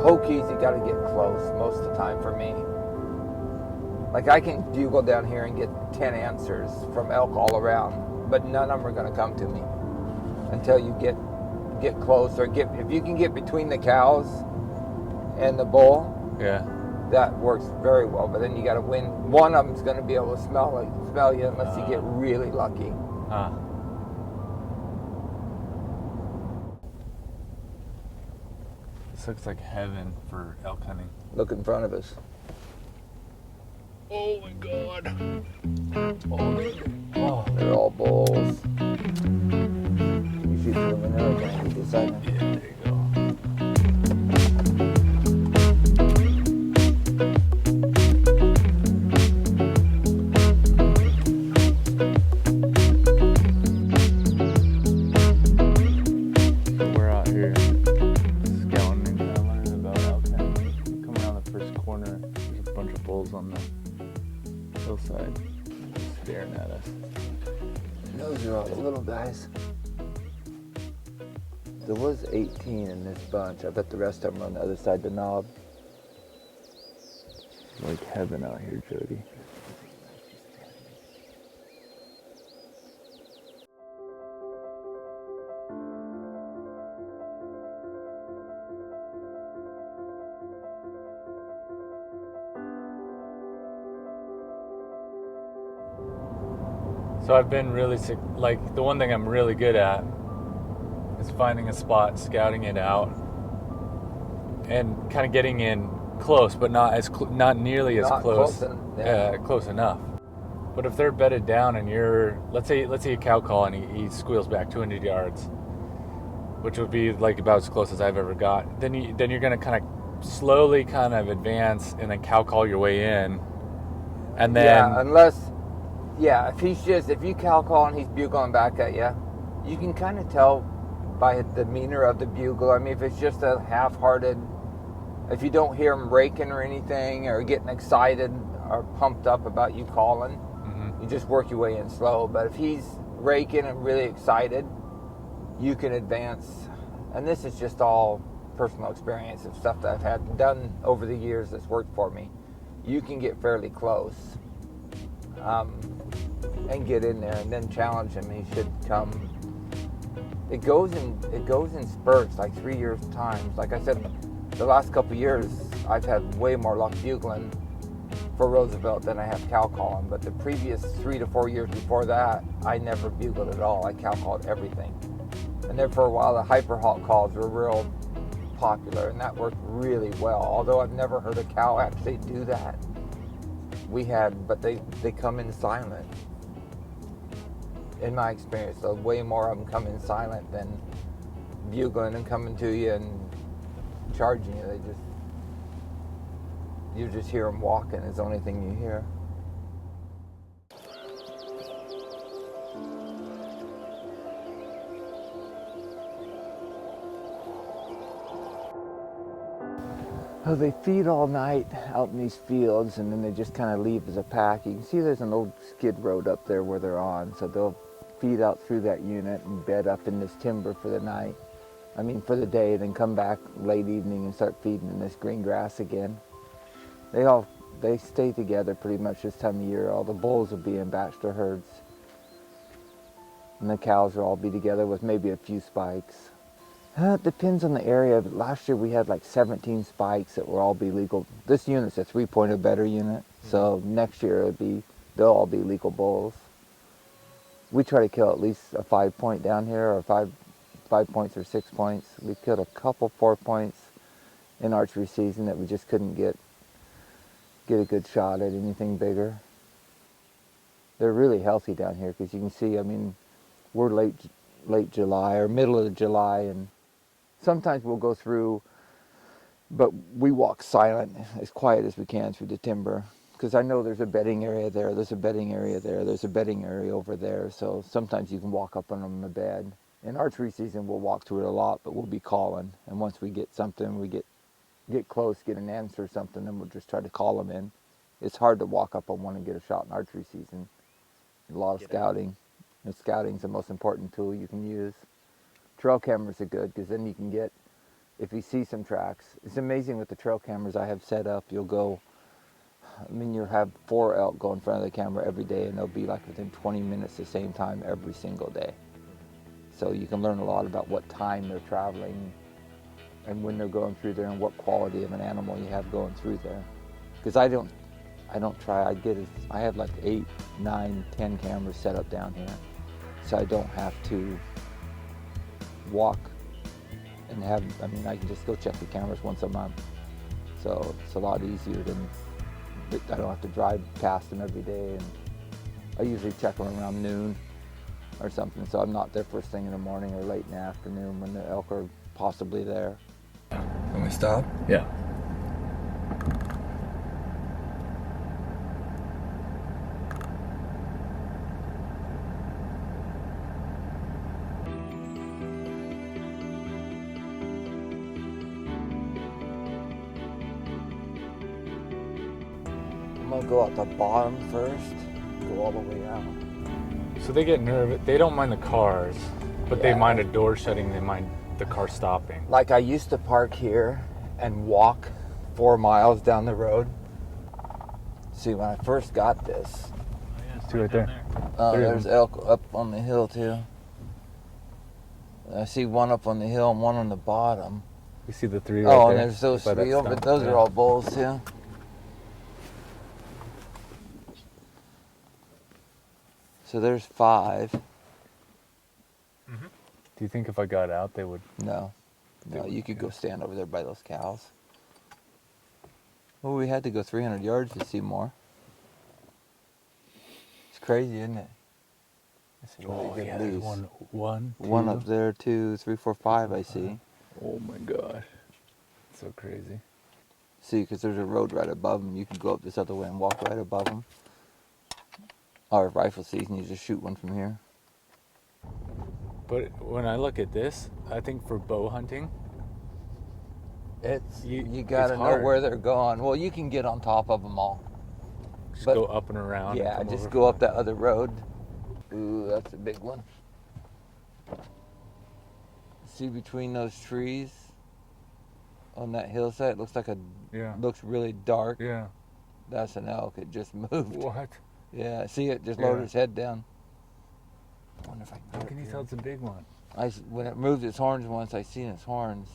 pokies, you got to get close most of the time for me. Like I can bugle down here and get 10 answers from elk all around, but none of them are going to come to me until you get close, or if you can get between the cows and the bull. Yeah. That works very well, but then you got to win. One of them's going to be able to smell you unless you get really lucky. This looks like heaven for elk hunting. Look in front of us. Oh my God. Oh, they're all bulls. You shoot through them in there, can you decide? Yeah, there you go. On the hillside staring at us. Those are all the little guys. There was 18 in this bunch. I bet the rest of them are on the other side of the knob. It's like heaven out here, Jody. So I've been really sick. Like the one thing I'm really good at is finding a spot, scouting it out, and kind of getting in close, but not nearly as close. Close enough. But if they're bedded down and you're, let's say a cow call and he squeals back 200 yards, which would be like about as close as I've ever got, then you're going to kind of slowly kind of advance and then cow call your way in, and then if you cow call and he's bugling back at you, you can kind of tell by the demeanor of the bugle. I mean, if it's just a half-hearted, if you don't hear him raking or anything, or getting excited or pumped up about you calling, you just work your way in slow. But if he's raking and really excited, you can advance. And this is just all personal experience of stuff that I've had done over the years that's worked for me. You can get fairly close. And get in there and then challenge him. He should come. It goes in spurts, like 3 years times. Like I said, the last couple of years I've had way more luck bugling for Roosevelt than I have cow calling. But the previous 3 to 4 years before that, I never bugled at all. I cow called everything. And then for a while the hyperhawk calls were real popular, and that worked really well. Although I've never heard a cow actually do that. But they come in silent. In my experience, so way more of them come in silent than bugling and coming to you and charging you. You just hear them walking is the only thing you hear. Oh, they feed all night out in these fields, and then they just kind of leave as a pack. You can see there's an old skid road up there where they're on, so they'll feed out through that unit and bed up in this timber for the night. For the day, then come back late evening and start feeding in this green grass again. They stay together pretty much this time of year. All the bulls will be in bachelor herds, and the cows will all be together with maybe a few spikes. It depends on the area, but last year we had like 17 spikes that will all be legal. This unit's a 3-point or better unit, so next year they'll all be legal bulls. We try to kill at least a 5-point down here, or five points or 6 points. We killed a couple 4 points in archery season that we just couldn't get a good shot at anything bigger. They're really healthy down here because you can see, we're late July or middle of July, and sometimes we'll go through, but we walk silent, as quiet as we can through the timber, because I know there's a bedding area there, there's a bedding area there, there's a bedding area over there, so sometimes you can walk up on them in the bed. In archery season, we'll walk through it a lot, but we'll be calling, and once we get something, we get close, get an answer or something, then we'll just try to call them in. It's hard to walk up on one and get a shot in archery season. A lot of scouting. Scouting's the most important tool you can use. Trail cameras are good because then you can get if you see some tracks, it's amazing with the trail cameras I have set up. You'll have 4 elk go in front of the camera every day, and they'll be like within 20 minutes the same time every single day. So you can learn a lot about what time they're traveling and when they're going through there and what quality of an animal you have going through there. Because I don't try, I have like 8, 9, 10 cameras set up down here. So I don't have to walk and I can just go check the cameras once a month. So it's a lot easier than, I don't have to drive past them every day. And I usually check them around noon or something. So I'm not there first thing in the morning or late in the afternoon when the elk are possibly there. Can we stop? Yeah. I'm gonna go out the bottom first, go all the way out. So they get nervous. They don't mind the cars, but they Yeah. mind a door shutting. They mind the car stopping. Like I used to park here and walk 4 miles down the road. See, when I first got this, There's 2 right there. there's elk up on the hill too. I see one up on the hill and one on the bottom. We see the 3 right there. Oh, and there's those by that 3 over. stump. Those Yeah. are all bulls too. So there's 5. Do you think if I got out, they would? No, you could go stand over there by those cows. Well, we had to go 300 yards to see more. It's crazy, isn't it? That's a really good there's lease. one, Up there, 2, 3, 4, 5. I see. Oh my gosh, so crazy. See, because there's a road right above them. You can go up this other way and walk right above them. Or rifle season, you just shoot one from here. But when I look at this, I think for bow hunting, You gotta it's know hard. where they're going. Well, you can get on top of them all. just But- go up and around. and Yeah, come just over go from up that other road. Ooh, that's a big one. See between those trees on that hillside, it looks like Yeah. looks really dark. Yeah. That's an elk. It just moved. What? Yeah, see it just Yeah. lowered its head down. I wonder if I can How get can it you here. tell it's a big one? When it moved its horns once, I seen its horns.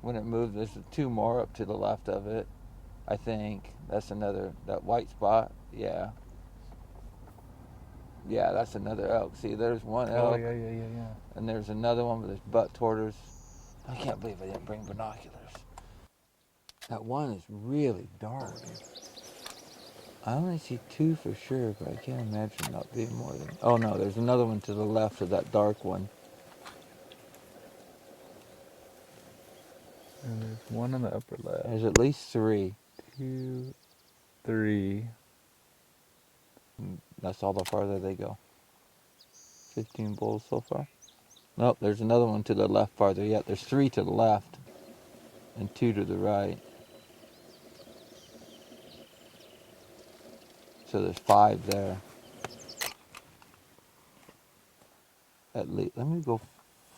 When it moved, there's 2 more up to the left of it. I think that's that white spot. Yeah. Yeah, that's another elk. See, there's one elk, Oh yeah. and there's another one with his butt toward us. I can't believe I didn't bring binoculars. That one is really dark. I only see 2 for sure, but I can't imagine not being more than. Oh no, there's another one to the left of that dark one. And there's one on the upper left. There's at least 3. 2, 3. That's all the farther they go. 15 bulls so far. Nope, there's another one to the left farther yet. There's 3 to the left and 2 to the right. So there's 5 there. At least. Let me go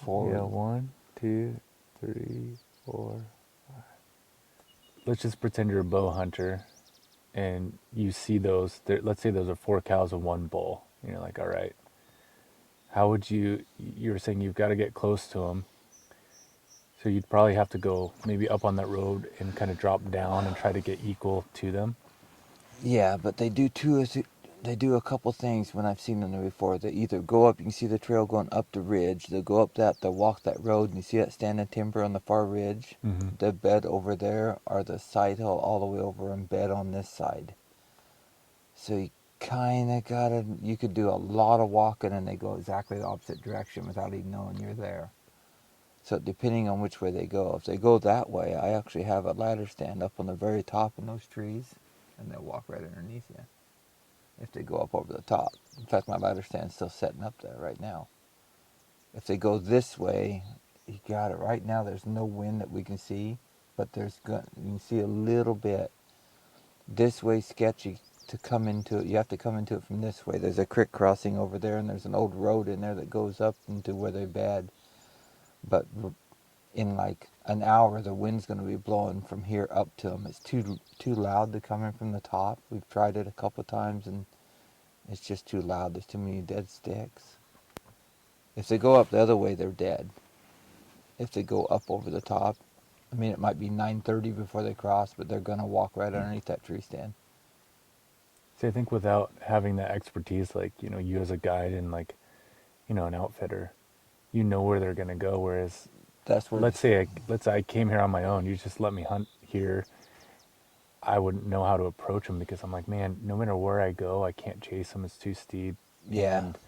forward. Yeah, 1, 2, 3, 4, 5. Let's just pretend you're a bow hunter, and you see those. Let's say those are 4 cows and 1 bull. And you're like, all right. How would you? You're saying you've got to get close to them. So you'd probably have to go maybe up on that road and kind of drop down and try to get equal to them. Yeah, but they do a couple things when I've seen them there before. They either go up, you can see the trail going up the ridge. They'll go up that, they'll walk that road, and you see that standing timber on the far ridge. Mm-hmm. The bed over there, or the side hill all the way over and bed on this side. So you kind of you could do a lot of walking and they go exactly the opposite direction without even knowing you're there. So depending on which way they go, if they go that way, I actually have a ladder stand up on the very top in those trees, and they'll walk right underneath you if they go up over the top. In fact, my ladder stand's still setting up there right now. If they go this way, you got it. Right now there's no wind that we can see, but you can see a little bit. This way sketchy to come into it. You have to come into it from this way. There's a creek crossing over there, and there's an old road in there that goes up into where they bed. But in like an hour, the wind's going to be blowing from here up to them. It's too loud to come in from the top. We've tried it a couple times, and it's just too loud. There's too many dead sticks. If they go up the other way, they're dead. If they go up over the top, I mean, it might be 9:30 before they cross, but they're going to walk right underneath that tree stand. See, I think without having that expertise, like, you as a guide and like, an outfitter, where they're gonna go. Whereas, That's where let's say I came here on my own. You just let me hunt here. I wouldn't know how to approach them because I'm like, man, no matter where I go, I can't chase them. It's too steep. yeah. And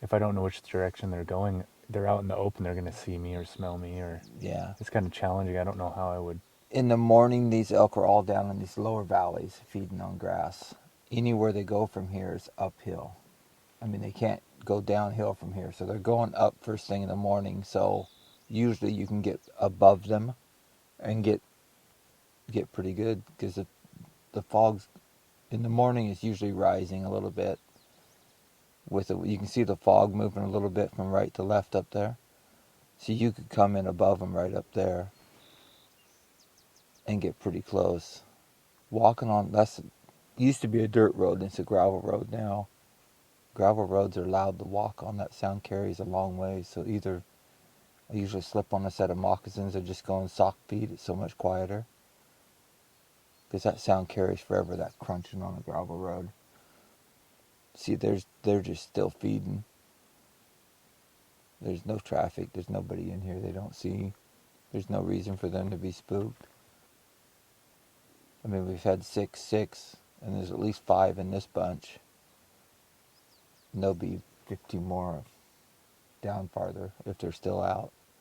if I don't know which direction they're going, they're out in the open. They're gonna see me or smell me, or Yeah. it's kind of challenging. I don't know how I would. In the morning, these elk are all down in these lower valleys feeding on grass. Anywhere they go from here is uphill. I mean, they can't go downhill from here, so they're going up first thing in the morning. So usually you can get above them and get pretty good because the fog's in the morning is usually rising a little bit. You can see the fog moving a little bit from right to left up there. So you could come in above them right up there and get pretty close. Walking on, that's used to be a dirt road, and it's a gravel road now. Gravel roads are allowed to walk on. That sound carries a long way, so either I usually slip on a set of moccasins or just go in sock feet. It's so much quieter because that sound carries forever, that crunching on a gravel road. See, they're just still feeding. There's no traffic. There's nobody in here they don't see. There's no reason for them to be spooked. I mean, we've had 6, and there's at least 5 in this bunch. And there'll be 15 more down farther if they're still out.